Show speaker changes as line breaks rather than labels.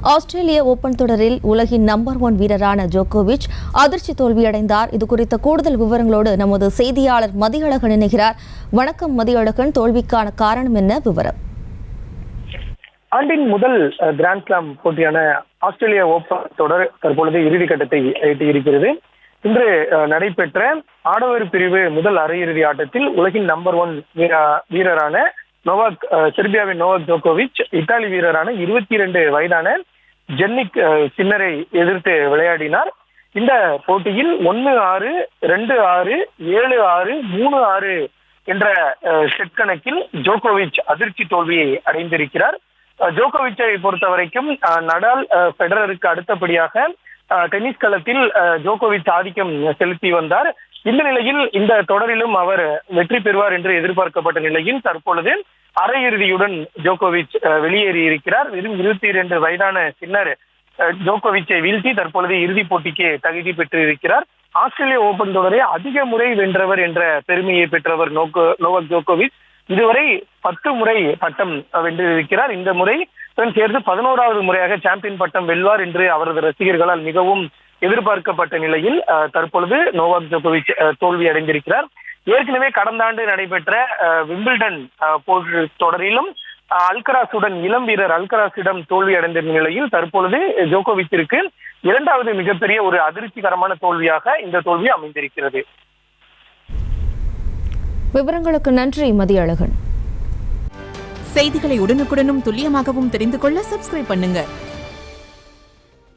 ஆஸ்திரேலிய open தொடரில் உலகின் number 1 வீரரான ஜோகோவிச் அதிர்ச்சி தோல்வியடைந்தார். இது குறித்த கூடுதல் விவரங்களோடு நமது செய்தியாளர் மதியழகன் இணைகிறார். வணக்கம் மதியழகன், தோல்விக்கான காரணம் என்ன, விவரம்?
ஆண்டின் முதல் கிராண்ட் ஸ்லாம் போட்டியான ஆஸ்திரேலிய ஓபன் தொடர் தற்பொழுது இறுதிக்கட்டத்தை எட்டியிருக்கிறது. இன்று நடைபெற்ற ஆடவர் பிரிவு முதல் அரையிறுதி ஆட்டத்தில் உலகின் நம்பர் 1 வீரரான செர்பியாவின் நோவாக் ஜோகோவிச் இத்தாலி வீரரான 22 வயதான ஜென்னிக் சின்னரை எதிர்த்து விளையாடினார். இந்த போட்டியில் 1-6, 2-6, 7-6, 3-6 என்ற செட் கணக்கில் ஜோகோவிச் அதிர்ச்சி தோல்வியை அடைந்திருக்கிறார். ஜோகோவிச்சை பொறுத்த வரைக்கும் நடால், ஃபெடரருக்கு அடுத்தபடியாக டென்னிஸ் களத்தில் ஜோகோவிச் ஆதிக்கம் செலுத்தி வந்தார். இந்த நிலையில் இந்த தொடரிலும் அவர் வெற்றி பெறுவார் என்று எதிர்பார்க்கப்பட்ட நிலையில் தற்பொழுது அரையிறுதியுடன் ஜோகோவிச் வெளியேறி இருக்கிறார். வெறும் 22 வயதான சின்னர் ஜோகோவிச்சை வீழ்த்தி தற்பொழுது இறுதிப் போட்டிக்கு தகுதி பெற்றிருக்கிறார். ஆஸ்திரேலிய ஓபன் தொடரை அதிக முறை வென்றவர் என்ற பெருமையை பெற்றவர் நோவாக் ஜோகோவிச் இதுவரை 10 முறை பட்டம் வென்றிருக்கிறார். இந்த முறை சேர்த்து 11வது முறையாக சாம்பியன் பட்டம் வெல்வார் என்று அவரது ரசிகர்களால் மிகவும் எதிர்பார்க்கப்பட்ட நிலையில் தற்பொழுது நோவாக் ஜோகோவிச் தோல்வி அடைந்திருக்கிறார். ஏற்கனவே கடந்த ஆண்டு நடைபெற்ற விம்பிள்டன் தொடரிலும் அல்கராசுடன் இளம் வீரர் அல்கராசிடம் தோல்வி அடைந்திருந்த நிலையில் தற்பொழுது ஜோகோவிச்சிற்கு 2வது மிகப்பெரிய ஒரு அதிர்ச்சிகரமான தோல்வியாக இந்த தோல்வி அமைந்திருக்கிறது.
விவரங்களுக்கு நன்றி மதியழகன்.
செய்திகளை உடனுக்குடனும் துல்லியமாகவும் தெரிந்து கொள்ள சப்ஸ்கிரைப் பண்ணுங்க.